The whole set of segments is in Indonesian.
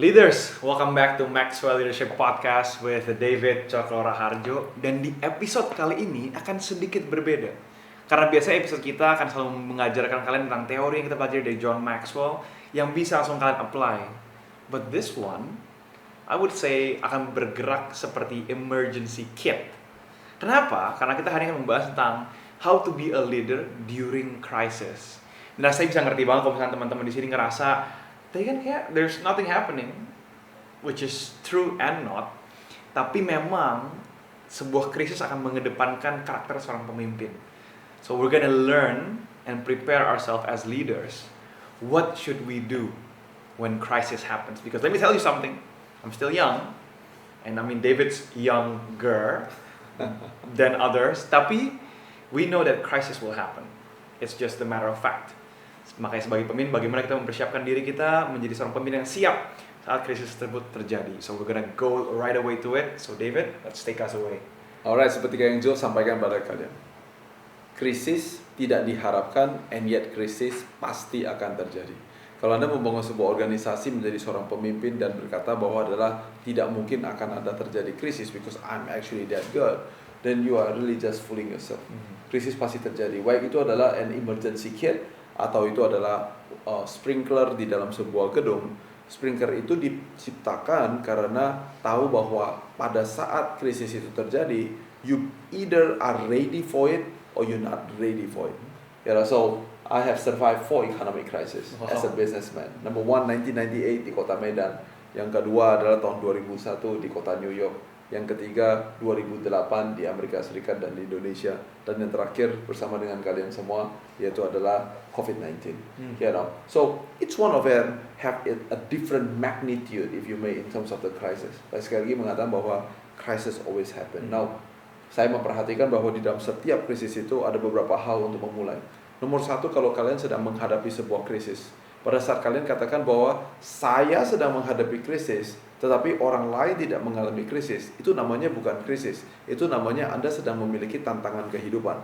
Leaders, welcome back to Maxwell Leadership Podcast with David Cokro Raharjo. Dan di episode kali ini akan sedikit berbeda. Karena biasanya episode kita akan selalu mengajarkan kalian tentang teori yang kita pelajari dari John Maxwell yang bisa langsung kalian apply. But this one, I would say akan bergerak seperti emergency kit. Kenapa? Karena kita hari ini membahas tentang how to be a leader during crisis. Dan saya bisa ngerti banget kalau misalnya teman-teman di sini ngerasa tadi kan kayak there's nothing happening, which is true and not. Tapi memang sebuah krisis akan mengedepankan karakter seorang pemimpin. So we're gonna learn and prepare ourselves as leaders. What should we do when crisis happens? Because let me tell you something. I'm still young, and I mean David's younger than others. Tapi we know that crisis will happen. It's just a matter of fact. Makanya sebagai pemimpin, bagaimana kita mempersiapkan diri kita menjadi seorang pemimpin yang siap saat krisis tersebut terjadi. So we're gonna go right away to it. So David, let's take us away. Alright, seperti yang Joel sampaikan pada kalian, krisis tidak diharapkan, and yet krisis pasti akan terjadi. Kalau Anda membangun sebuah organisasi menjadi seorang pemimpin dan berkata bahwa adalah tidak mungkin akan ada terjadi krisis because I'm actually that good, then you are really just fooling yourself. Krisis pasti terjadi. Baik itu adalah an emergency kit atau itu adalah sprinkler di dalam sebuah gedung. Sprinkler itu diciptakan karena tahu bahwa pada saat krisis itu terjadi, you either are ready for it or you're not ready for it. So I have survived 4 economic crisis as a businessman. Number 1, 1998 di kota Medan. Yang kedua adalah tahun 2001 di kota New York. Yang ketiga 2008 di Amerika Serikat dan di Indonesia. Dan yang terakhir bersama dengan kalian semua yaitu adalah COVID-19. So each one of them have a different magnitude if you may in terms of the crisis. Saya sekali lagi mengatakan bahwa crisis always happen. Now saya memperhatikan bahwa di dalam setiap krisis itu ada beberapa hal untuk memulai. Nomor 1, kalau kalian sedang menghadapi sebuah krisis, pada saat kalian katakan bahwa saya sedang menghadapi krisis, tetapi orang lain tidak mengalami krisis, itu namanya bukan krisis. Itu namanya Anda sedang memiliki tantangan kehidupan.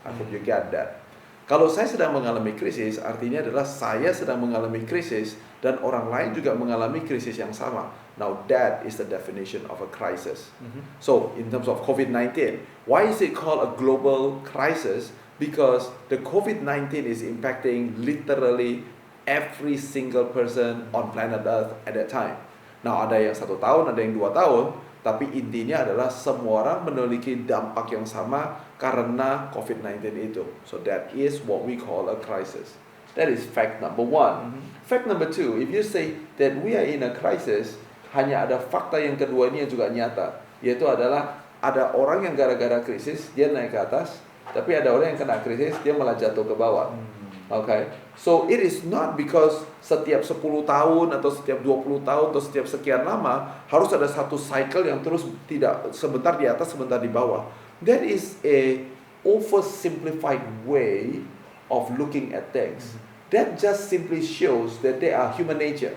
I hope you get that. Kalau saya sedang mengalami krisis, artinya adalah saya sedang mengalami krisis dan orang lain juga mengalami krisis yang sama. Now that is the definition of a crisis. So in terms of COVID-19, why is it called a global crisis? Because the COVID-19 is impacting literally every single person on planet Earth at that time. Nah, ada yang 1 tahun, ada yang 2 tahun, tapi intinya adalah semua orang memiliki dampak yang sama karena COVID-19 itu. So that is what we call a crisis. That is fact number 1. Fact number 2, if you say that we are in a crisis, hanya ada fakta yang kedua ini yang juga nyata, yaitu adalah ada orang yang gara-gara krisis dia naik ke atas, tapi ada orang yang kena krisis dia malah jatuh ke bawah. Okay, so it is not because setiap 10 tahun atau setiap 20 tahun atau setiap sekian lama harus ada satu cycle yang terus tidak sebentar di atas sebentar di bawah. That is a oversimplified way of looking at things. That just simply shows that they are human nature.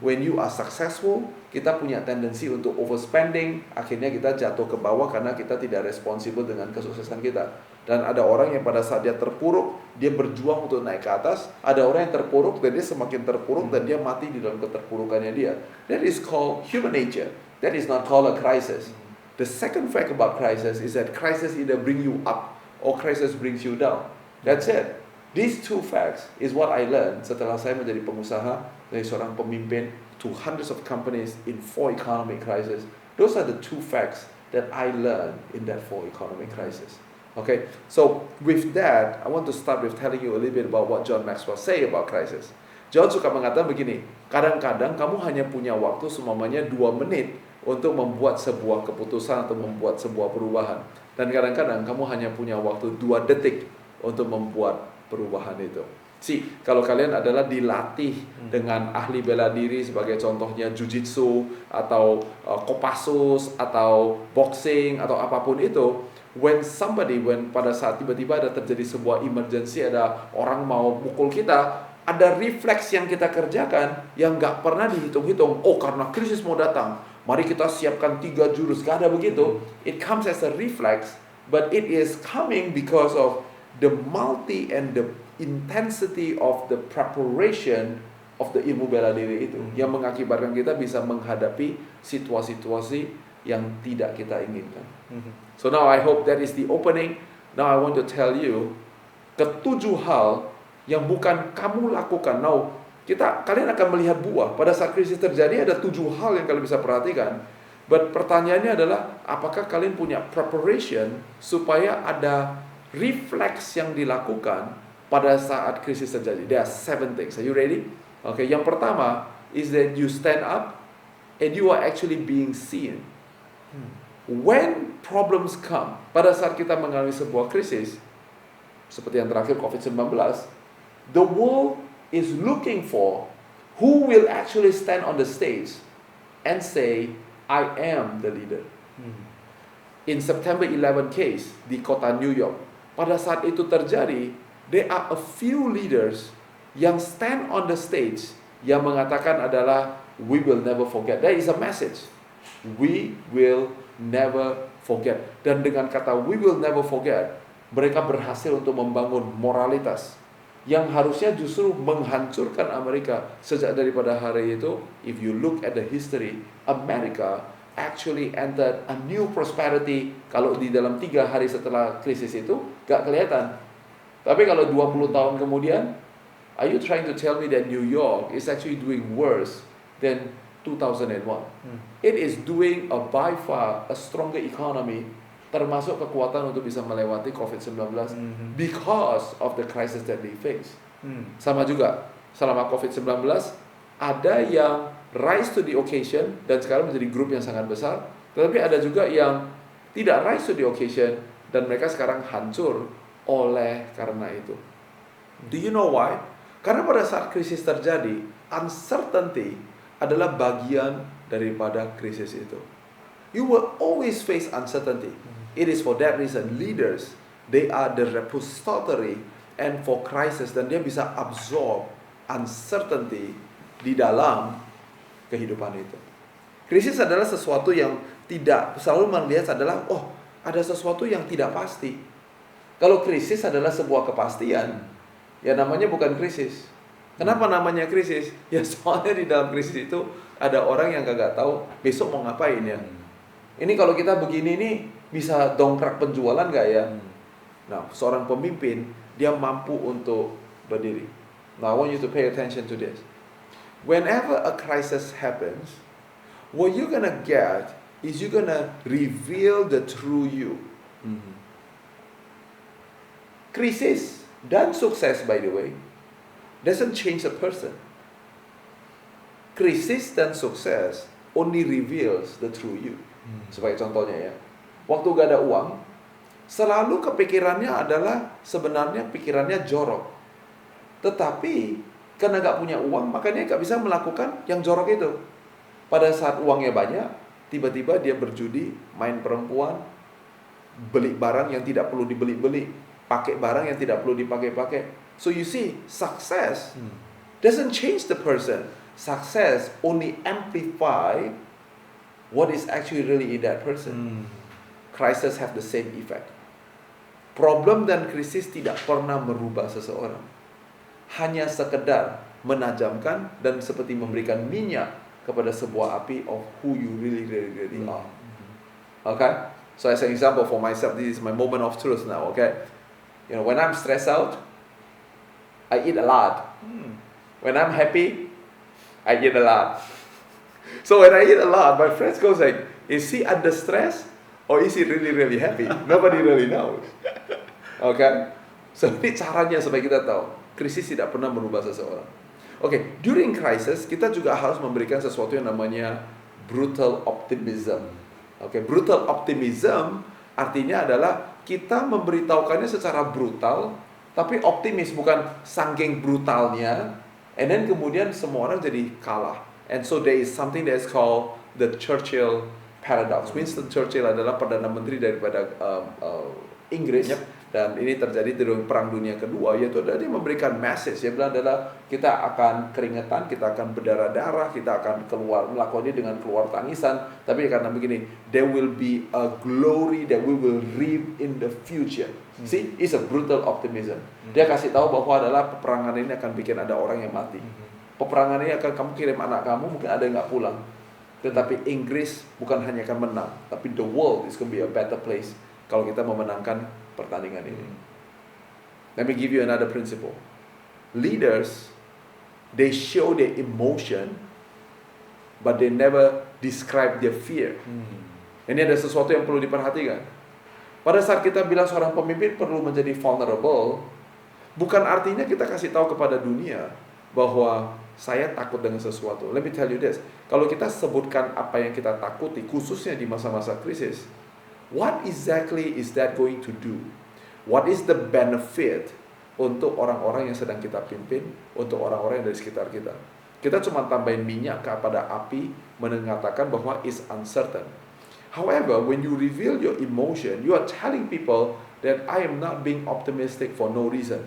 When you are successful, kita punya tendensi untuk overspending, akhirnya kita jatuh ke bawah karena kita tidak responsibel dengan kesuksesan kita. Dan ada orang yang pada saat dia terpuruk, dia berjuang untuk naik ke atas. Ada orang yang terpuruk dan dia semakin terpuruk dan dia mati di dalam keterpurukannya dia. That is called human nature. That is not called a crisis. The second fact about crisis is that crisis either bring you up or crisis brings you down. That's it. These 2 facts is what I learned setelah saya menjadi pengusaha, dari seorang pemimpin to hundreds of companies in 4 economic crises. Those are the 2 facts that I learned in that 4 economic crisis. Okay, so with that, I want to start with telling you a little bit about what John Maxwell say about crisis. John suka mengatakan begini, kadang-kadang kamu hanya punya waktu semuanya 2 menit untuk membuat sebuah keputusan atau membuat sebuah perubahan. Dan kadang-kadang kamu hanya punya waktu 2 detik untuk membuat perubahan itu. Kalau kalian adalah dilatih dengan ahli bela diri sebagai contohnya jujitsu atau kopassus atau boxing atau apapun itu, when pada saat tiba-tiba ada terjadi sebuah emergency, ada orang mau mukul kita, ada refleks yang kita kerjakan yang nggak pernah dihitung-hitung. Oh, karena krisis mau datang, mari kita siapkan 3 jurus. Gak ada begitu. It comes as a reflex, but it is coming because of the multi and the intensity of the preparation of the ilmu bela diri itu yang mengakibatkan kita bisa menghadapi situasi-situasi yang tidak kita inginkan. So now I hope that is the opening. Now I want to tell you ketujuh hal yang bukan kamu lakukan. Now kalian akan melihat buah. Pada saat krisis terjadi ada 7 hal yang kalian bisa perhatikan. But pertanyaannya adalah apakah kalian punya preparation supaya ada refleks yang dilakukan pada saat krisis terjadi. There are 7 things. Are you ready? Okay, yang pertama is that you stand up and you are actually being seen. When problems come, pada saat kita mengalami sebuah krisis, seperti yang terakhir COVID-19, the world is looking for who will actually stand on the stage and say, I am the leader. In September 11 case di kota New York, pada saat itu terjadi, there are a few leaders yang stand on the stage yang mengatakan adalah we will never forget. That is a message. We will never forget. Dan dengan kata we will never forget, mereka berhasil untuk membangun moralitas yang harusnya justru menghancurkan Amerika. Sejak daripada hari itu, if you look at the history, America actually entered a new prosperity. Kalau di dalam 3 hari setelah krisis itu gak kelihatan, tapi kalau 20 tahun kemudian, are you trying to tell me that New York is actually doing worse than 2001? It is doing by far a stronger economy, termasuk kekuatan untuk bisa melewati COVID-19 because of the crisis that they face. Sama juga, selama COVID-19 ada yang rise to the occasion dan sekarang menjadi grup yang sangat besar, tetapi ada juga yang tidak rise to the occasion dan mereka sekarang hancur oleh karena itu. Do you know why? Karena pada saat krisis terjadi, uncertainty adalah bagian daripada krisis itu. You will always face uncertainty. It is for that reason leaders, they are the repository and for crisis, dan dia bisa absorb uncertainty di dalam kehidupan itu. Krisis adalah sesuatu yang tidak selalu melihat adalah ada sesuatu yang tidak pasti. Kalau krisis adalah sebuah kepastian, ya namanya bukan krisis. Kenapa namanya krisis? Ya soalnya di dalam krisis itu ada orang yang kagak tahu besok mau ngapain ya. Ini kalau kita begini nih bisa dongkrak penjualan gak ya? Nah, seorang pemimpin dia mampu untuk berdiri. Now I want you to pay attention to this. Whenever a crisis happens, what you're gonna get is you're gonna reveal the true you. Krisis dan sukses, by the way, doesn't change a person. Krisis dan sukses only reveals the true you. Sebagai contohnya ya, waktu gak ada uang, selalu kepikirannya adalah sebenarnya pikirannya jorok. Tetapi karena gak punya uang, makanya gak bisa melakukan yang jorok itu. Pada saat uangnya banyak, tiba-tiba dia berjudi, main perempuan, beli barang yang tidak perlu dibeli-beli, pakai barang yang tidak perlu dipakai-pakai. So you see, success doesn't change the person. Success only amplify what is actually really in that person. Crisis have the same effect. Problem dan krisis tidak pernah merubah seseorang. Hanya sekedar menajamkan dan seperti memberikan minyak kepada sebuah api of who you really are. Okay? So as an example for myself, this is my moment of truth now, okay? You know, when I'm stressed out, I eat a lot. When I'm happy, I eat a lot. So when I eat a lot, my friends go like, is he under stress or is he really, really happy? Nobody really knows. Okay? So ini caranya supaya kita tahu, krisis tidak pernah merubah seseorang. Okay, during crisis, kita juga harus memberikan sesuatu yang namanya brutal optimism. Okay, brutal optimism artinya adalah kita memberitahukannya secara brutal, tapi optimis, bukan saking brutalnya, and then kemudian semua orang jadi kalah. And so there is something that is called the Churchill paradox. Winston Churchill adalah Perdana Menteri daripada Inggris. Dan ini terjadi di Perang Dunia Kedua, yaitu dia memberikan message. Dia bilang adalah kita akan keringetan, kita akan berdarah-darah, kita akan keluar, melakukannya dengan keluar tangisan. Tapi karena begini, there will be a glory that we will reap in the future. See, it's a brutal optimism. Dia kasih tahu bahwa adalah peperangan ini akan bikin ada orang yang mati. peperangan ini akan kamu kirim anak kamu, mungkin ada yang nggak pulang. Tetapi Inggris bukan hanya akan menang, tapi the world is going to be a better place kalau kita memenangkan pertandingan ini. Let me give you another principle. Leaders, they show their emotion, but they never describe their fear. Ini ada sesuatu yang perlu diperhatikan. Pada saat kita bilang seorang pemimpin perlu menjadi vulnerable, bukan artinya kita kasih tahu kepada dunia bahwa saya takut dengan sesuatu. Let me tell you this. Kalau kita sebutkan apa yang kita takuti, khususnya di masa-masa krisis, what exactly is that going to do? What is the benefit untuk orang-orang yang sedang kita pimpin, untuk orang-orang yang dari sekitar kita? Kita cuma tambahin minyak kepada api, mengatakan bahwa it's uncertain. However, when you reveal your emotion, you are telling people that I am not being optimistic for no reason.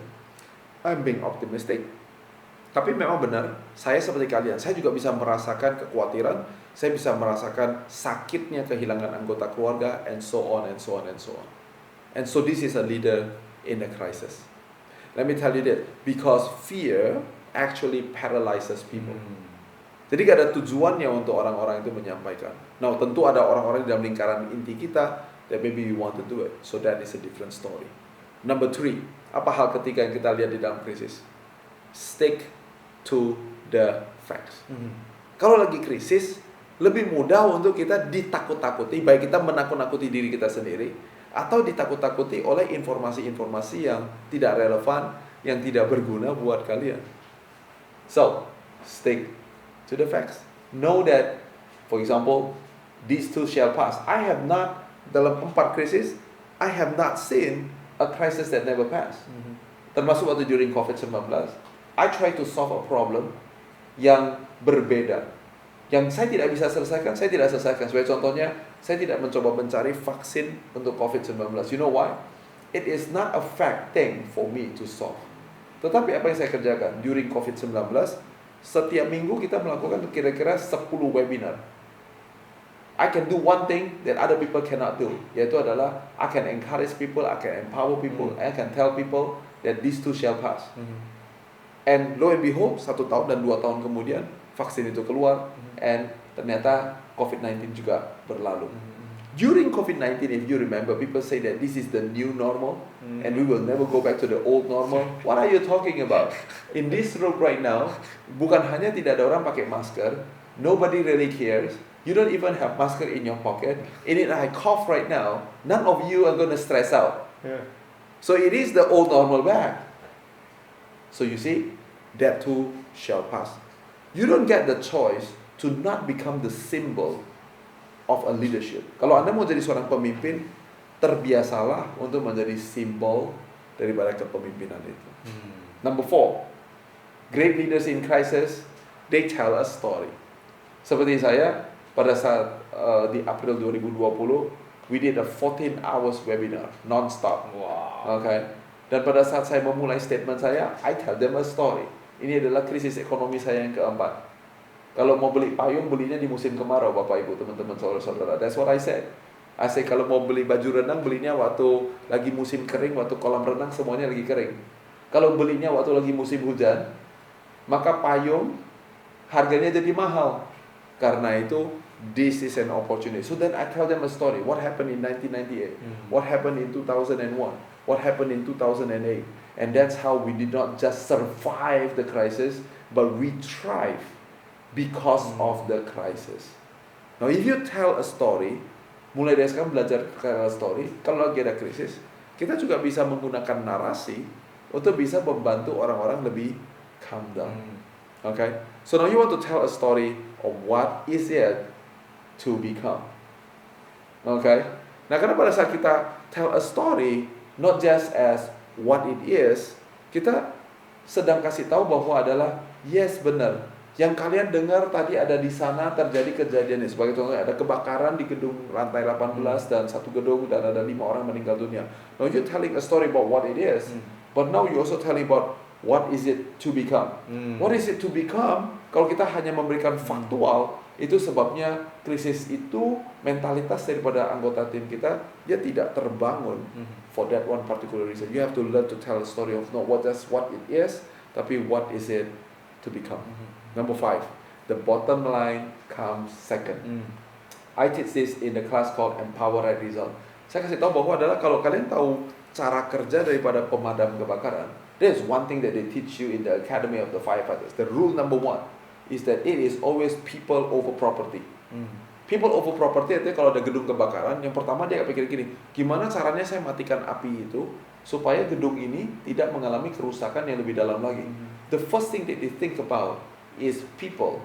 I'm being optimistic. Tapi memang benar, saya seperti kalian, saya juga bisa merasakan kekhawatiran, saya bisa merasakan sakitnya kehilangan anggota keluarga, and so on, and so on, and so on. And so this is a leader in a crisis. Let me tell you that, because fear actually paralyzes people. Jadi gak ada tujuannya untuk orang-orang itu menyampaikan. Nah, tentu ada orang-orang di dalam lingkaran inti kita that maybe we want to do it. So that is a different story. Number 3, apa hal ketiga yang kita lihat di dalam krisis? Stick to the facts. Kalau lagi krisis, lebih mudah untuk kita ditakut-takuti, baik kita menakut-nakuti diri kita sendiri, atau ditakut-takuti oleh informasi-informasi yang tidak relevan, yang tidak berguna buat kalian. So, stick to the facts. Know that, for example, these too shall pass. I have not, dalam 4 krisis, I have not seen a crisis that never passed. Termasuk waktu during COVID-19. I try to solve a problem yang berbeda. Yang saya tidak bisa selesaikan, saya tidak selesaikan. Sebagai contohnya, saya tidak mencoba mencari vaksin untuk COVID-19. You know why? It is not a fact thing for me to solve. Tetapi apa yang saya kerjakan during COVID-19, setiap minggu kita melakukan kira-kira 10 webinar. I can do one thing that other people cannot do, yaitu adalah I can encourage people, I can empower people, I can tell people that these too shall pass. And lo and behold, 1 tahun dan 2 tahun kemudian vaksin itu keluar, and ternyata COVID-19 juga berlalu. During COVID-19, if you remember, people say that this is the new normal, and we will never go back to the old normal. What are you talking about? In this room right now, bukan hanya tidak ada orang pakai masker, nobody really cares. You don't even have masker in your pocket. And if I cough right now, none of you are going to stress out. So it is the old normal back. So you see, that too shall pass. You don't get the choice to not become the symbol of a leadership. Kalau Anda mau jadi seorang pemimpin, terbiasalah untuk menjadi simbol daripada kepemimpinan itu. Number 4, great leaders in crisis, they tell a story. Seperti saya, pada saat di April 2020, we did a 14 hours webinar, non-stop. Wow. Okay. Dan pada saat saya memulai statement saya, I tell them a story. Ini adalah krisis ekonomi saya yang keempat. Kalau mau beli payung, belinya di musim kemarau, Bapak Ibu, teman-teman, saudara-saudara. That's what I said. I say kalau mau beli baju renang, belinya waktu lagi musim kering, waktu kolam renang semuanya lagi kering. Kalau belinya waktu lagi musim hujan, maka payung harganya jadi mahal. Karena itu, this is an opportunity. So then I tell them a story. What happened in 1998? What happened in 2001? What happened in 2008? And that's how we did not just survive the crisis, but we thrive because of the crisis. Now, if you tell a story, mulai dari sekarang belajar tell a story, kalau lagi ada krisis, kita juga bisa menggunakan narasi untuk bisa membantu orang-orang lebih calm down. Okay? So now you want to tell a story of what is it to become. Okay? Nah, karena pada saat kita tell a story, not just as what it is, kita sedang kasih tahu bahwa adalah yes, benar. Yang kalian dengar tadi ada di sana terjadi kejadian ini. Sebagai contohnya ada kebakaran di gedung lantai 18 dan satu gedung dan ada 5 orang meninggal dunia. Now you're telling a story about what it is, but now you also telling about what is it to become. What is it to become? Kalau kita hanya memberikan faktual, itu sebabnya krisis itu mentalitas daripada anggota tim kita dia tidak terbangun for that one particular reason. You have to learn to tell a story of not what it is, tapi what is it to become. Number 5, the bottom line comes second. I teach this in the class called Empower Right Result. Saya kasih tahu bahwa adalah kalau kalian tahu cara kerja daripada pemadam kebakaran, there's one thing that they teach you in the Academy of the Firefighters. The rule number 1 is that it is always people over property. People over property artinya kalau ada gedung kebakaran, yang pertama dia pikir gini, gimana caranya saya matikan api itu supaya gedung ini tidak mengalami kerusakan yang lebih dalam lagi. The first thing that they think about is people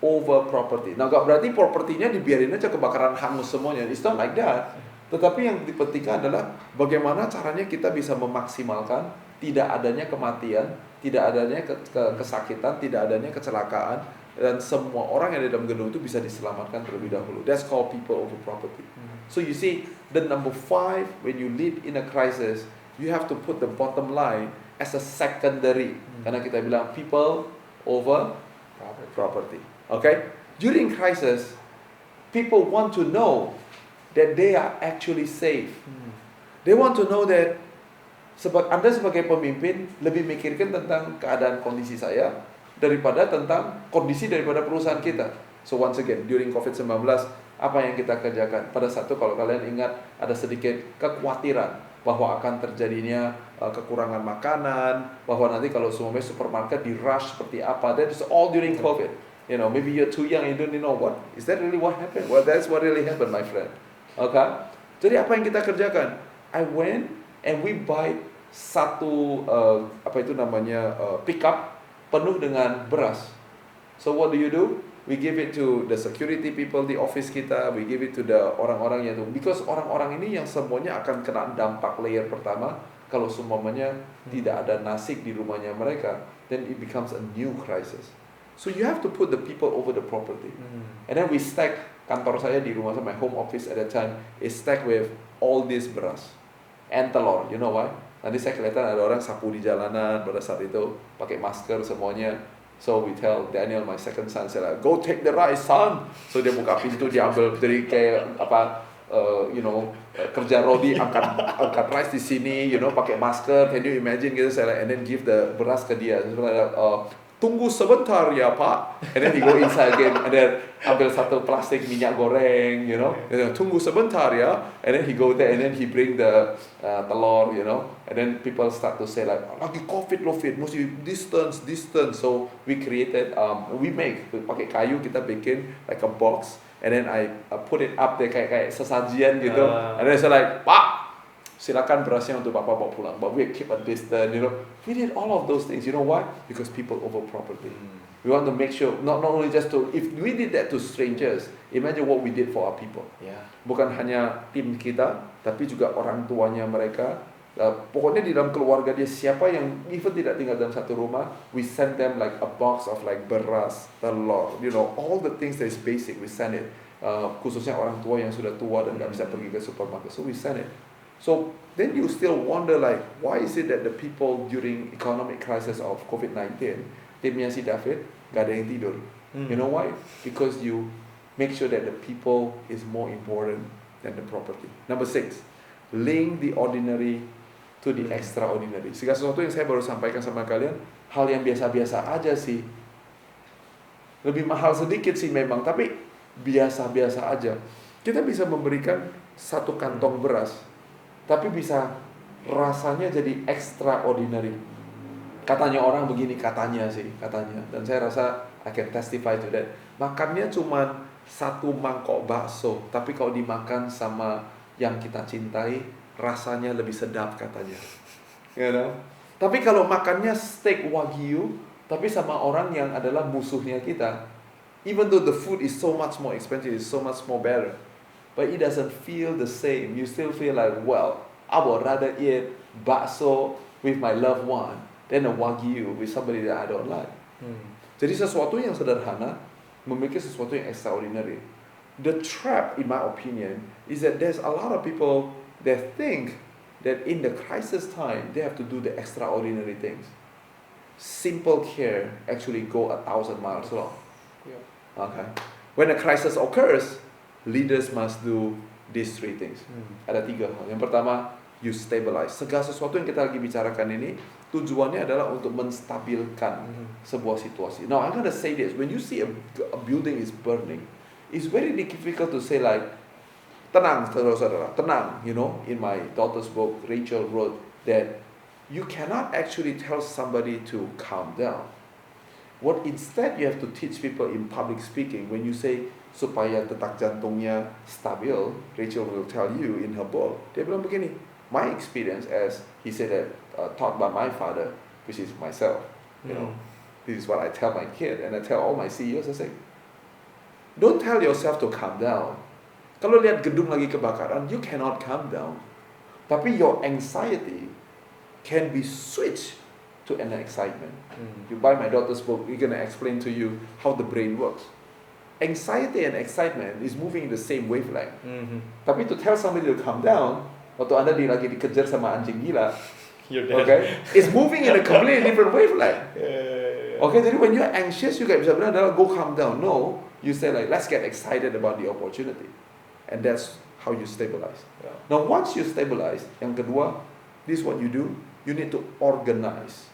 over property. Nah, gak berarti propertinya dibiarin aja kebakaran hangus semuanya. It's not like that. Tetapi yang dipentingkan adalah bagaimana caranya kita bisa memaksimalkan tidak adanya kematian, tidak adanya kesakitan, tidak adanya kecelakaan, dan semua orang yang ada dalam gedung itu bisa diselamatkan terlebih dahulu. That's called people over property. So you see, the number 5, when you lead in a crisis, you have to put the bottom line as a secondary. Karena kita bilang people over property. Okay? During crisis, people want to know that they are actually safe. They want to know that Anda sebagai pemimpin lebih mikirkan tentang keadaan kondisi saya daripada tentang kondisi daripada perusahaan kita. So once again, during COVID-19, apa yang kita kerjakan? Pada satu, kalau kalian ingat, ada sedikit kekhawatiran bahwa akan terjadinya kekurangan makanan, bahwa nanti kalau semuanya supermarket di rush seperti apa. That is all during COVID. You know, maybe you're too young and you don't know what. Is that really what happened? Well, that's what really happened, my friend. Okay? Jadi apa yang kita kerjakan? I went and we buy satu pickup penuh dengan beras. So what do? We give it to the security people di office kita, we give it to the orang-orang yang itu, because orang-orang ini yang semuanya akan kena dampak layer pertama kalau semuanya tidak ada nasi di rumahnya mereka, then it becomes a new crisis. So you have to put the people over the property. And then we stack, kantor saya di rumah saya, my home office at that time is stacked with all this beras and telur. You know why? Nanti saya kelihatan ada orang sapu di jalanan pada saat itu, pakai masker semuanya. So we tell Daniel, my second son, saya like, go take the rice, son. So dia buka pintu, dia ambil dari kayak kerja rodi, angkat rice di sini, pakai masker. Can you imagine gitu? Saya like, and then give the beras ke dia. So, tunggu sebentar ya Pak. And then he go inside again, and then ambil satu plastik minyak goreng, tunggu sebentar ya. And then he go there, and then he bring the telur, and then people start to say like, lagi COVID loh Fit, mesti distance. So we created, pakai kayu kita bikin like a box, and then I put it up there kayak sesajian gitu. And then saya like, Pak, silakan berasnya untuk Bapak bawa pulang. But we keep a distance, We did all of those things. You know why? Because people over property. We want to make sure, not only just to, if we did that to strangers, imagine what we did for our people. Yeah. Bukan hanya tim kita, tapi juga orang tuanya mereka. Pokoknya di dalam keluarga dia, siapa yang even tidak tinggal dalam satu rumah, we send them like a box of like beras, telur, all the things that is basic, we send it. Khususnya orang tua yang sudah tua dan nggak bisa pergi ke supermarket, so we send it. So then you still wonder like, why is it that the people during economic crisis of COVID-19, timnya si David, gak ada yang tidur. You know why? Because you make sure that the people is more important than the property. Number 6, link the ordinary to the extraordinary. Segala sesuatu yang saya baru sampaikan sama kalian, hal yang biasa-biasa aja sih. Lebih mahal sedikit sih memang, tapi biasa-biasa aja. Kita bisa memberikan satu kantong beras, tapi bisa rasanya jadi extraordinary. Katanya orang begini, katanya. Dan saya rasa I can testify to that. Makannya cuma satu mangkok bakso, tapi kalau dimakan sama yang kita cintai, rasanya lebih sedap katanya. Tapi kalau makannya steak wagyu, tapi sama orang yang adalah musuhnya kita, even though the food is so much more expensive, it's so much more better, but it doesn't feel the same. You still feel like, well, I would rather eat bakso with my loved one than a wagyu with somebody that I don't like. Jadi sesuatu yang sederhana memiliki sesuatu yang extraordinary. The trap, in my opinion, is that there's a lot of people that think that in the crisis time they have to do the extraordinary things. Simple care actually go 1,000 miles long. Okay. When a crisis occurs, leaders must do these 3 things. Ada 3 hal. Yang pertama, you stabilize. Segala sesuatu yang kita lagi bicarakan ini tujuannya adalah untuk menstabilkan sebuah situasi. Now I'm gonna say this: when you see a building is burning, it's very difficult to say like, tenang saudara-saudara, tenang. You know, in my daughter's book, Rachel wrote that you cannot actually tell somebody to calm down. What instead you have to teach people in public speaking, when you say supaya detak jantungnya stabil, Rachel will tell you in her book, dia bilang begini, my experience as he said that taught by my father, which is myself, you know, this is what I tell my kid and I tell all my CEOs, I say, don't tell yourself to calm down. Kalau lihat gedung lagi kebakaran, you cannot calm down. Tapi your anxiety can be switched to an excitement. You buy my daughter's book, we're gonna explain to you how the brain works. Anxiety and excitement is moving in the same wavelength. Tapi to tell somebody to calm down, waktu Anda lagi dikejar sama anjing gila, okay, it's moving in a completely different wavelength. Okay, jadi when you're anxious, you gak bisa bilang adalah go calm down. No, you say like, let's get excited about the opportunity. And that's how you stabilize. Now once you stabilize, yang kedua, this is what you do, you need to organize.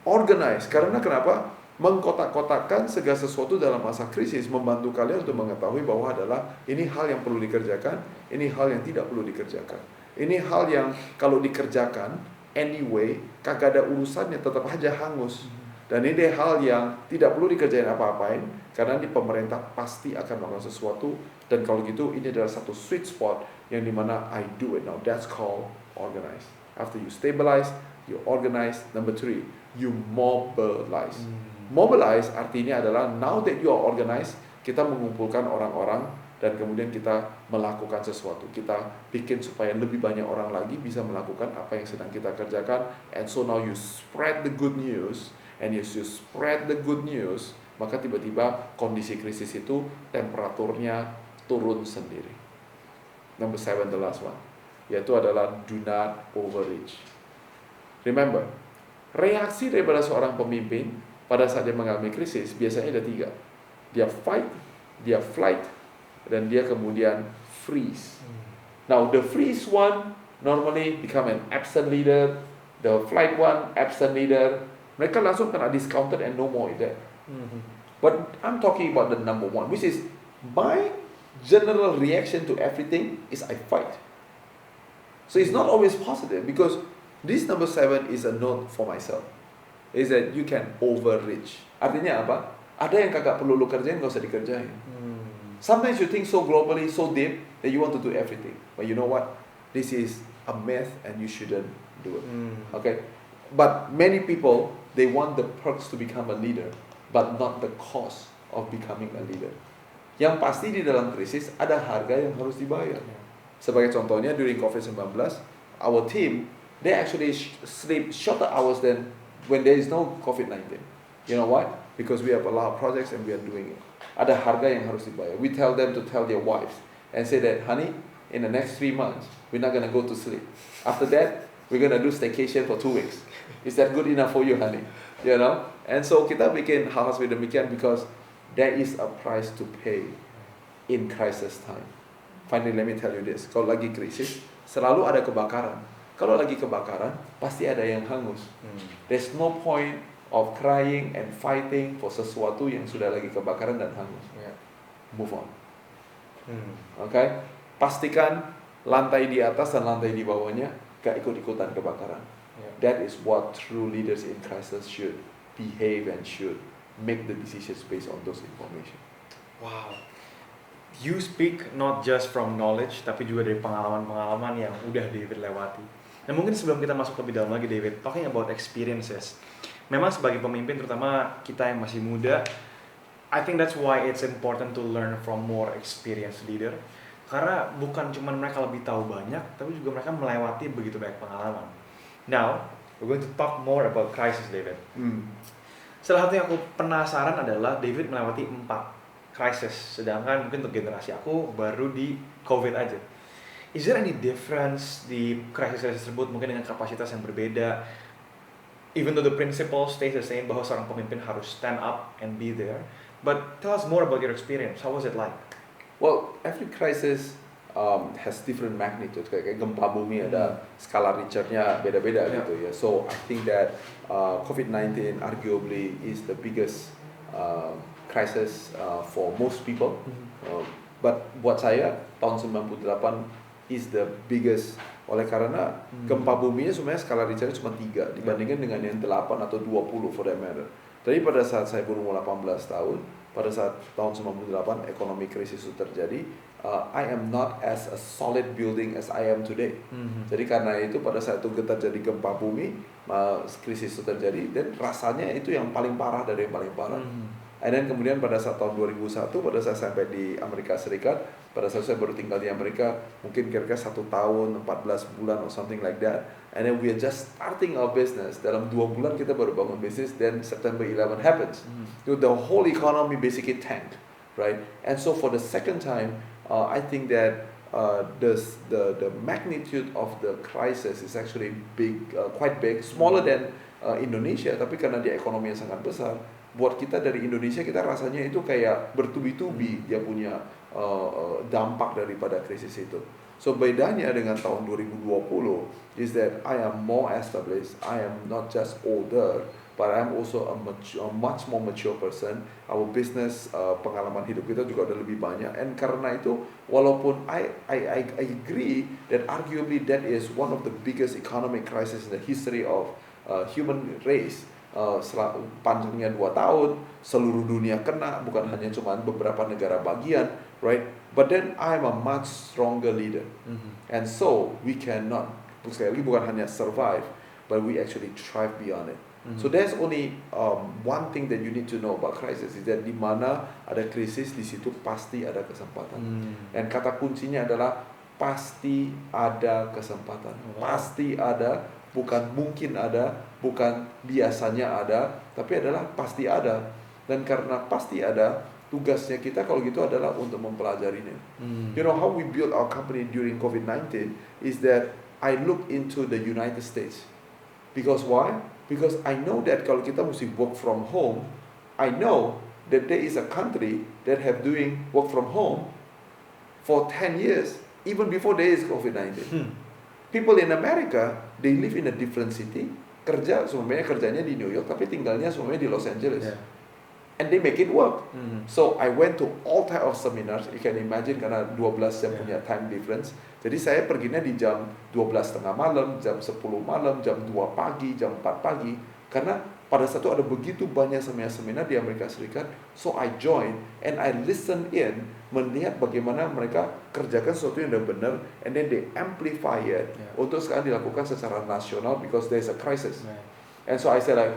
Organize, karena kenapa? Mengkotak-kotakkan segala sesuatu dalam masa krisis membantu kalian untuk mengetahui bahwa adalah ini hal yang perlu dikerjakan, ini hal yang tidak perlu dikerjakan. Ini hal yang kalau dikerjakan anyway, kagak ada urusannya, tetap aja hangus. Dan ini hal yang tidak perlu dikerjain apa-apain, karena di pemerintah pasti akan melakukan sesuatu. Dan kalau gitu, ini adalah satu sweet spot yang dimana I do it now. That's called organize. After you stabilize, you organize. Number 3, you mobilize. Mobilize artinya adalah now that you are organized, kita mengumpulkan orang-orang dan kemudian kita melakukan sesuatu. Kita bikin supaya lebih banyak orang lagi bisa melakukan apa yang sedang kita kerjakan. And so now you spread the good news. And as you spread the good news, maka tiba-tiba kondisi krisis itu temperaturnya turun sendiri. Number 7, the last one, yaitu adalah do not overreach. Remember, reaksi daripada seorang pemimpin pada saat dia mengalami krisis biasanya ada 3. Dia fight, dia flight, dan dia kemudian freeze. Now the freeze one normally become an absent leader. The flight one, absent leader. Mereka langsung kena discounted and no more in that. But I'm talking about the number 1, which is my general reaction to everything is I fight. So it's not always positive, because this number 7 is a note for myself. Is that you can overreach. Artinya apa? Ada yang kagak perlu lu kerjain, gak usah dikerjain. Sometimes you think so globally, so deep, that you want to do everything. But you know what? This is a myth and you shouldn't do it. Okay? But many people, they want the perks to become a leader, but not the cost of becoming a leader. Yang pasti di dalam krisis ada harga yang harus dibayar. Sebagai contohnya, during COVID-19, our team, they actually sleep shorter hours than when there is no COVID-19. You know why? Because we have a lot of projects and we are doing it. Ada harga yang harus dibayar. We tell them to tell their wives and say that, honey, in the next 3 months, we're not going to go to sleep. After that, we're going to do staycation for 2 weeks. Is that good enough for you, honey? You know? And so kita bikin hal-hal seperti demikian because there is a price to pay in crisis time. Finally, let me tell you this. Kalau lagi krisis, selalu ada kebakaran. Kalau lagi kebakaran, pasti ada yang hangus. There's no point of crying and fighting for sesuatu yang sudah lagi kebakaran dan hangus. Move on. Okay? Pastikan lantai di atas dan lantai di bawahnya gak ikut-ikutan kebakaran. That is what true leaders in crisis should behave and should make the decisions based on those information. Wow. You speak not just from knowledge, tapi juga dari pengalaman-pengalaman yang udah David lewati. Nah mungkin sebelum kita masuk lebih dalam lagi David, talking about experiences. Memang sebagai pemimpin, terutama kita yang masih muda, I think that's why it's important to learn from more experienced leader. Karena bukan cuma mereka lebih tahu banyak, tapi juga mereka melewati begitu banyak pengalaman. Now, we're going to talk more about crisis, David. Salah satu yang aku penasaran adalah David melewati 4 crisis, sedangkan mungkin untuk generasi aku baru di COVID aja. Is there any difference di krisis-krisis tersebut mungkin dengan kapasitas yang berbeda? Even though the principle stays the same bahwa seorang pemimpin harus stand up and be there, but tell us more about your experience. How was it like? Well, every crisis has different magnitude. Kayak gempa bumi ada skala Richternya beda-beda gitu ya. So I think that COVID-19 arguably is the biggest crisis for most people. But buat saya tahun 98 is the biggest, oleh karena gempa buminya sebenarnya skala Richternya cuma 3 dibandingkan dengan yang 8 atau 20 for that matter. Jadi pada saat saya berumur 18 tahun, pada saat tahun 98 ekonomi krisis itu terjadi, I am not as a solid building as I am today. Jadi karena itu pada saat itu terjadi gempa bumi, krisis itu terjadi, dan rasanya itu yang paling parah dari yang paling parah. And then kemudian pada saat tahun 2001, pada saat sampai di Amerika Serikat, pada saat saya baru tinggal di Amerika, mungkin kira-kira 1 tahun, 14 bulan or something like that. And then we are just starting our business. Dalam 2 bulan kita baru bangun bisnis, then September 11 happens. The whole economy basically tanked, right? And so for the second time, I think that the magnitude of the crisis is actually big, quite big, smaller than Indonesia, tapi karena dia ekonomi yang sangat besar, buat kita dari Indonesia kita rasanya itu kayak bertubi-tubi dia punya dampak daripada krisis itu. So bedanya dengan tahun 2020 is that I am more established, I am not just older, but I am also a much more mature person. Our business pengalaman hidup kita juga udah lebih banyak, and karena itu walaupun I agree that arguably that is one of the biggest economic crisis in the history of human race. Panjangnya 2 tahun, seluruh dunia kena, bukan hanya cuma beberapa negara bagian, right? But then I'm a much stronger leader, and so we cannot, sekali lagi bukan hanya survive, but we actually thrive beyond it. So there's only one thing that you need to know about crisis, is that di mana ada krisis di situ pasti ada kesempatan. Dan kata kuncinya adalah pasti ada kesempatan, pasti ada. Bukan mungkin ada, bukan biasanya ada, tapi adalah pasti ada. Dan karena pasti ada, tugasnya kita kalau gitu adalah untuk mempelajarinya. You know how we built our company during COVID-19 is that I look into the United States. Because why? Because I know that kalau kita mesti work from home, I know that there is a country that have doing work from home for 10 years, even before there is COVID-19. People in America, they live in a different city. Semuanya kerjanya di New York, tapi tinggalnya semuanya di Los Angeles. And they make it work. So I went to all type of seminars. You can imagine karena 12 jam punya time difference. Jadi saya perginya di jam 12 tengah malam, jam 10 malam, jam 2 pagi, jam 4 pagi. Karena pada saat itu ada begitu banyak seminar di Amerika Serikat. So I join and I listen in, melihat bagaimana mereka kerjakan sesuatu yang udah benar, and then they amplify it untuk sekarang dilakukan secara nasional because there is a crisis. And so I said like,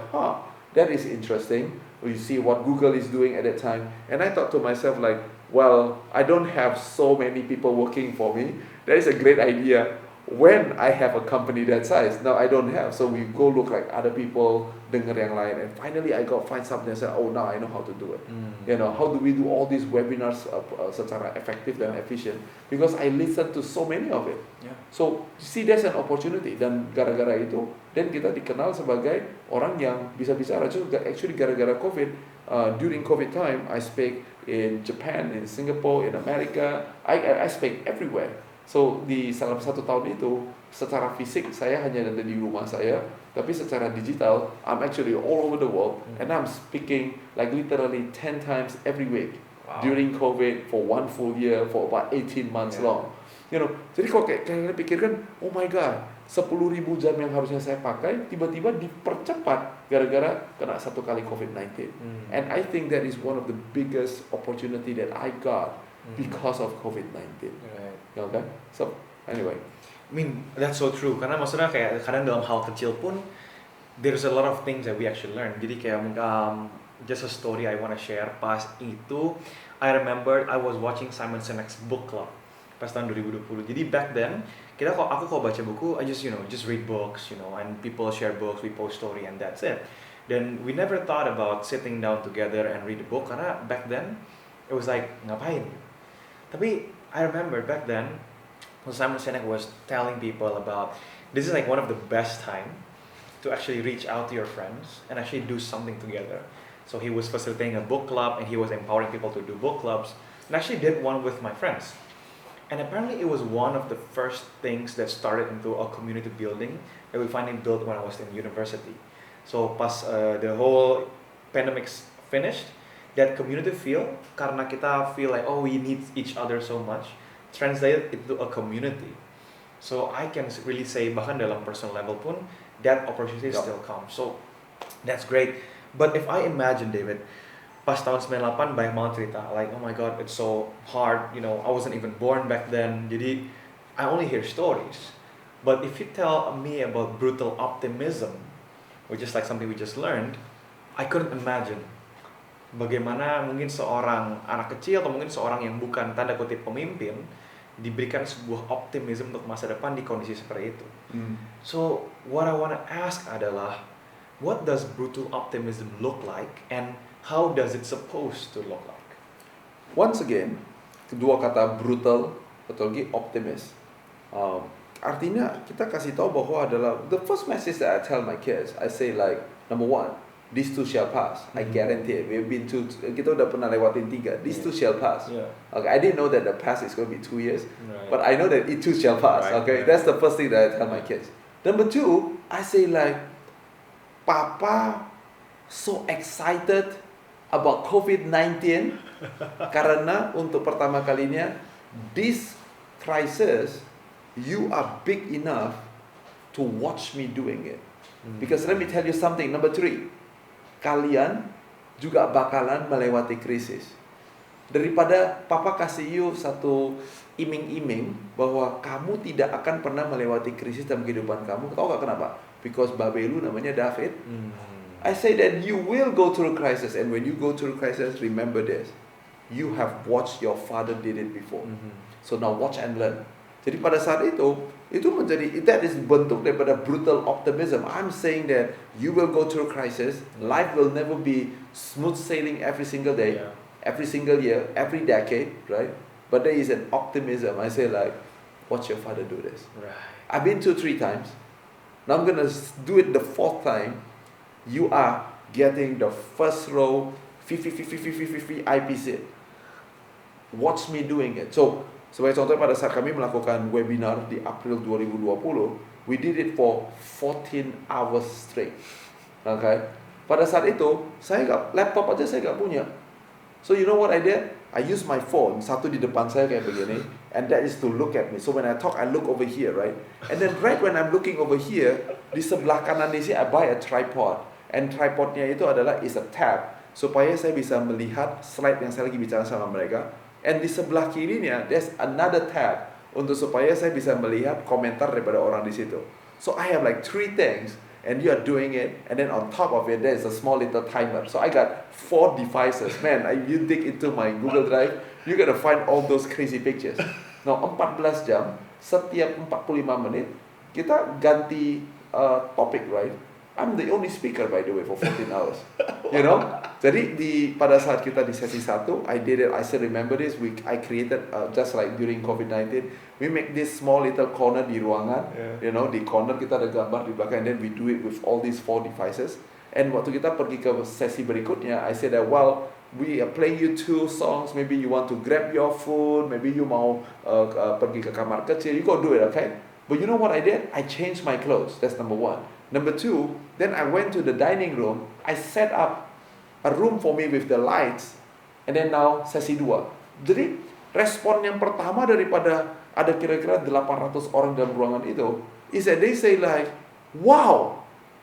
that is interesting. You see what Google is doing at that time, and I thought to myself like, well, I don't have so many people working for me. That is a great idea. When I have a company that size, now I don't have, so we go look like other people, dengar yang lain, and finally I got find something and said, oh, now I know how to do it. You know, how do we do all these webinars secara efektif dan efisien? Because I listen to so many of it. So see, there's an opportunity, dan gara-gara itu, dan kita dikenal sebagai orang yang bisa bicara. Actually gara-gara COVID, during COVID time, I speak in Japan, in Singapore, in America. I speak everywhere. So di dalam 1 tahun itu, secara fisik saya hanya ada di rumah saya, tapi secara digital, I'm actually all over the world, and I'm speaking like literally 10 times every week. During COVID for 1 full year, for about 18 months long. You know, jadi kalau kalian pikirkan, oh my god, 10.000 jam yang harusnya saya pakai, tiba-tiba dipercepat gara-gara kena 1 kali COVID-19. And I think that is one of the biggest opportunity that I got because of COVID-19. Okay? So, anyway. I mean, that's so true. Karena maksudnya kayak kadang dalam hal kecil pun, there's a lot of things that we actually learn. Jadi kayak just a story I wanna share. Pas itu, I remember I was watching Simon Sinek's book club pas tahun 2020. Jadi back then, aku kalau baca buku, I just read books, and people share books, we post story, and that's it. Then we never thought about sitting down together and read a book, karena back then, it was like, ngapain? Tapi I remember back then, Simon Sinek was telling people about, this is like one of the best time to actually reach out to your friends and actually do something together. So he was facilitating a book club, and he was empowering people to do book clubs, and actually did one with my friends. And apparently it was one of the first things that started into a community building that we finally built when I was in university. So pas the whole pandemic finished, that community feel, karena kita feel like, oh, we need each other so much, translated into a community. So I can really say, bahkan dalam personal level pun, that opportunity Yeah. still comes. So that's great. But if I imagine, David, pas tahun 98 banyak banget cerita, like, oh my god, it's so hard, you know, I wasn't even born back then, jadi I only hear stories. But if you tell me about brutal optimism, which is like something we just learned, I couldn't imagine bagaimana mungkin seorang anak kecil atau mungkin seorang yang bukan tanda kutip pemimpin diberikan sebuah optimism untuk masa depan di kondisi seperti itu. So what I wanna ask adalah, what does brutal optimism look like and how does it supposed to look like? Once again, kedua kata brutal atau lagi optimist. Artinya kita kasih tahu bahwa adalah the first message that I tell my kids, I say like, number one, these two shall pass. I guarantee it. We've been to, kita udah pernah lewatin 3. These two shall pass. Yeah. Okay, I didn't know that the past is going to be 2 years, Right. but I know that it too shall pass. Right, Okay, right. that's the first thing that I tell my kids. Number 2, I say like, Papa so excited about COVID-19 karena untuk pertama kalinya this crisis you are big enough to watch me doing it. Because let me tell you something. Number 3, kalian juga bakalan melewati krisis. Daripada Papa kasih you satu iming-iming bahwa kamu tidak akan pernah melewati krisis dalam kehidupan kamu. Tahu gak kenapa? Because babe lu namanya David. I say that you will go through crisis, and when you go through crisis, remember this: you have watched your father did it before. So now watch and learn. Jadi pada saat itu menjadi, that is bentuk daripada brutal optimism. I'm saying that you will go through crisis. Life will never be smooth sailing every single day, Yeah. every single year, every decade, right? But there is an optimism. I say like, watch your father do this. Right. I've been to 3 times. Now I'm gonna do it the 4th time. You are getting the first row VIP seat. Watch me doing it. So, sebagai contoh pada saat kami melakukan webinar di April 2020, we did it for 14 hours straight. Okay? Pada saat itu, laptop aja saya nggak punya. So you know what I did? I use my phone, satu di depan saya kayak begini, and that is to look at me. So when I talk, I look over here, right? And then right when I'm looking over here, di sebelah kanan di sini I buy a tripod. And tripodnya itu adalah is a tab, supaya saya bisa melihat slide yang saya lagi bicara sama mereka. And di sebelah kirinya, there's another tab untuk supaya saya bisa melihat komentar daripada orang di situ. So I have like 3 things, and you are doing it, and then on top of it, there's a small little timer. So I got 4 devices. Man, you dig into my Google Drive, you're gonna find all those crazy pictures. Now, 14 jam, setiap 45 menit, kita ganti topik, right? I'm the only speaker by the way for 14 hours. You know? Jadi pada saat kita di sesi 1, I did it, I still remember this, I created just like during COVID-19, we make this small little corner di ruangan, you know, di corner kita ada gambar di belakang, and then we do it with all these 4 devices. And waktu kita pergi ke sesi berikutnya, I said that, well, we are playing you 2 songs, maybe you want to grab your food, maybe you mau pergi ke kamar kecil, you go do it, okay? But you know what I did? I changed my clothes, that's number 1. Number 2, then I went to the dining room, I set up a room for me with the lights, and then now sesi 2. Jadi respon yang pertama daripada ada kira-kira 800 orang dalam ruangan itu, is that they say like, wow,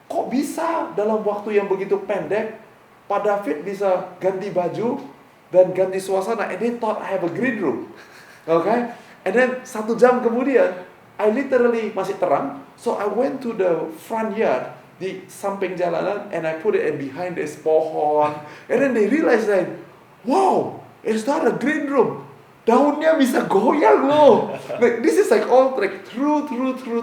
kok bisa dalam waktu yang begitu pendek, Pak David bisa ganti baju dan ganti suasana, and they thought I have a green room. Okay? And then 1 jam kemudian, I literally masih terang, so I went to the front yard di samping jalanan, and I put it behind this pohon, and then they realized that, wow, it's not a green room, daunnya bisa goyang loh. Like this is like all like true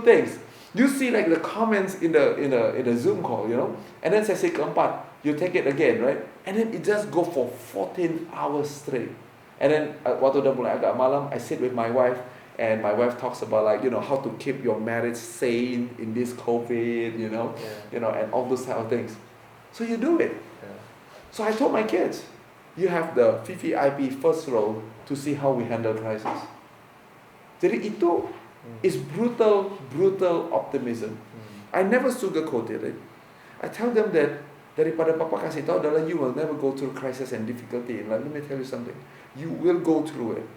things. You see like the comments in the Zoom call, you know, and then sesi keempat, you take it again, right, and then it just go for 14 hours straight, and then waktu udah mulai agak malam, I sit with my wife. And my wife talks about like, you know, how to keep your marriage sane in this COVID, you know, and all those type of things. So you do it. Yeah. So I told my kids, you have the VVIP first row to see how we handle crisis. Jadi itu is brutal optimism. I never sugarcoated it. I tell them that daripada papa kasih tahu adalah you will never go through crisis and difficulty in life. Let me tell you something. You will go through it.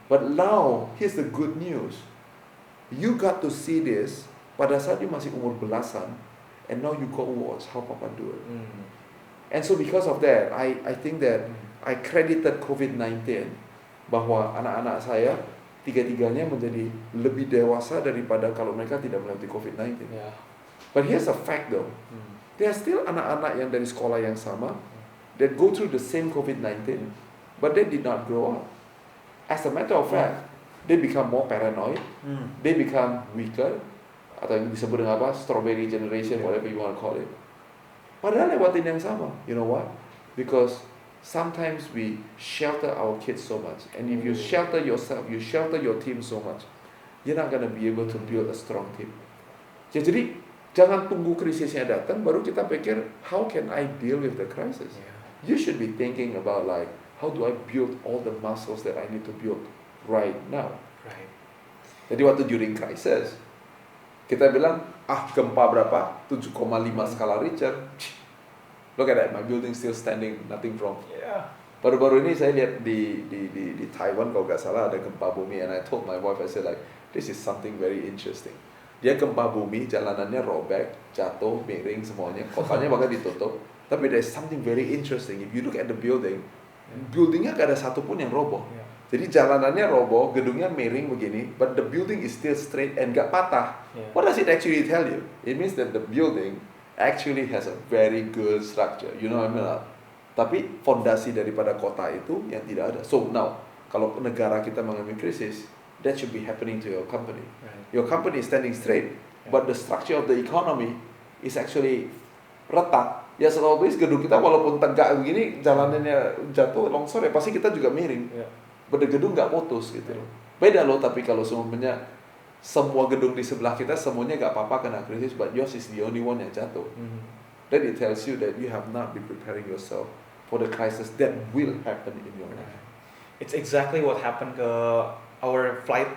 But now, here's the good news. You got to see this pada saat you masih umur belasan, and now you go watch how papa do it. And so because of that, I think that I credited COVID-19 bahwa anak-anak saya tiga-tiganya menjadi lebih dewasa daripada kalau mereka tidak melewati COVID-19. Yeah. But here's a fact though. There are still anak-anak yang dari sekolah yang sama that go through the same COVID-19, but they did not grow up. As a matter of fact, they become more paranoid, they become weaker, atau yang disebut dengan apa, strawberry generation, whatever you want to call it. Padahal lewatin yang sama. You know what? Because sometimes we shelter our kids so much, and if you shelter yourself, you shelter your team so much, you're not gonna be able to build a strong team. Jadi jangan tunggu krisisnya datang baru kita pikir how can I deal with the crisis. You should be thinking about like how do I build all the muscles that I need to build right now. Right. Jadi waktu during crisis kita bilang gempa berapa 7,5 skala Richter. Look at that, my building still standing, nothing wrong. Yeah. Baru-baru ini saya lihat di Taiwan kalau nggak salah ada gempa bumi, and I told my wife, I said like this is something very interesting. Dia gempa bumi, jalanannya robek, jatuh, miring semuanya, kotanya bahkan ditutup. Tapi there's something very interesting. If you look at the building, buildingnya gak ada satupun yang roboh. Jadi jalanannya roboh, gedungnya miring begini, but the building is still straight and gak patah. What does it actually tell you? It means that the building actually has a very good structure. You know what I mean? Tapi fondasi daripada kota itu yang tidak ada. So now, kalau negara kita mengalami krisis, that should be happening to your company. Right. Your company is standing straight, but the structure of the economy is actually retak. Ya selalu gedung kita walaupun tegak begini, jalanannya jatuh, longsor ya pasti kita juga miring. But the gedung nggak putus gitu. Beda loh, tapi kalau semuanya semua gedung di sebelah kita semuanya nggak apa-apa kena krisis, but yours is the only one yang jatuh. Then it tells you that you have not been preparing yourself for the crisis that will happen in your life. It's exactly what happened to our flight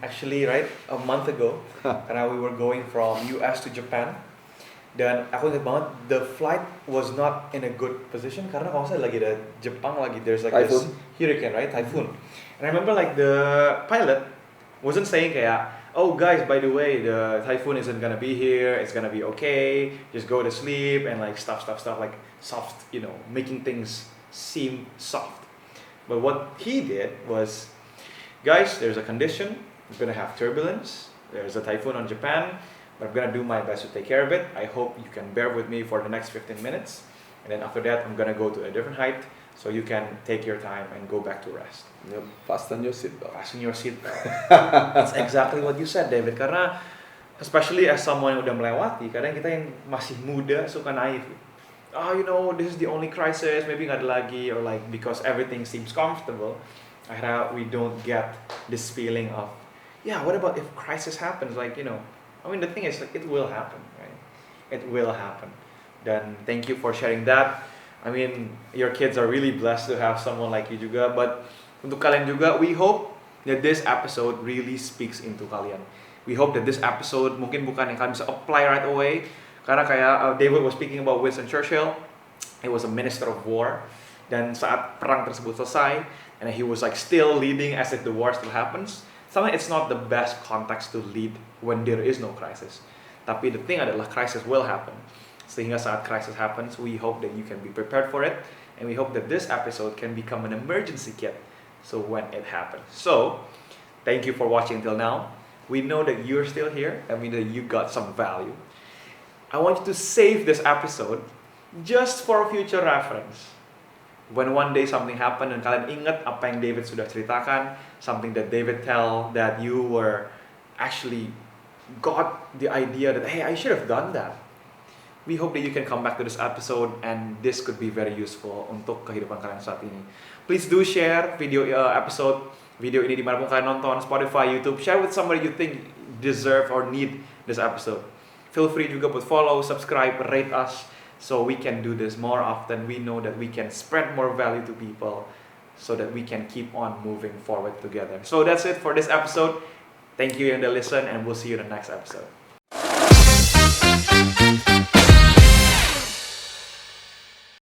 actually, right, a month ago. Karena we were going from US to Japan. Dan aku ingat banget, the flight was not in a good position karena kalau saya lagi ada Jepang lagi, there's like typhoon. this hurricane, right, typhoon. And I remember like the pilot wasn't saying kayak, oh guys, by the way, the typhoon isn't gonna be here, it's gonna be okay, just go to sleep and like stuff, like soft, you know, making things seem soft. But what he did was, guys, there's a condition, we're gonna have turbulence, there's a typhoon on Japan, but I'm gonna do my best to take care of it. I hope you can bear with me for the next 15 minutes. And then after that, I'm gonna go to a different height so you can take your time and go back to rest. Yep. Fasten your seatbelt. Fasten your seatbelt. That's exactly what you said, David. Karena especially as someone yang udah melewati, kadang kita yang masih muda suka naif. Oh, you know, this is the only crisis, maybe nggak ada lagi, or like because everything seems comfortable. Akhirnya we don't get this feeling of, yeah, what about if crisis happens? Like, you know, I mean, the thing is, like, it will happen, right? It will happen. Dan thank you for sharing that. I mean, your kids are really blessed to have someone like you juga. But untuk kalian juga, we hope that this episode really speaks into kalian. We hope that this episode mungkin bukan yang kalian bisa apply right away. Karena kayak David was speaking about Winston Churchill. He was a minister of war. Dan saat perang tersebut selesai, and he was like still leading as if the war still happens. Sometimes it's not the best context to lead when there is no crisis. Tapi the thing adalah crisis will happen. Sehingga saat crisis happens, we hope that you can be prepared for it. And we hope that this episode can become an emergency kit. So when it happens. So, thank you for watching till now. We know that you're still here. I mean that you got some value. I want you to save this episode just for future reference. When one day something happened and kalian ingat apa yang David sudah ceritakan, something that David tell that you were actually got the idea that, hey, I should have done that. We hope that you can come back to this episode and this could be very useful untuk kehidupan kalian saat ini. Please do share video ini dimanapun kalian nonton, Spotify, YouTube. Share with somebody you think deserve or need this episode. Feel free juga buat follow, subscribe, rate us. So we can do this more often. We know that we can spread more value to people so that we can keep on moving forward together. So that's it for this episode. Thank you yang udah listen, and we'll see you in the next episode.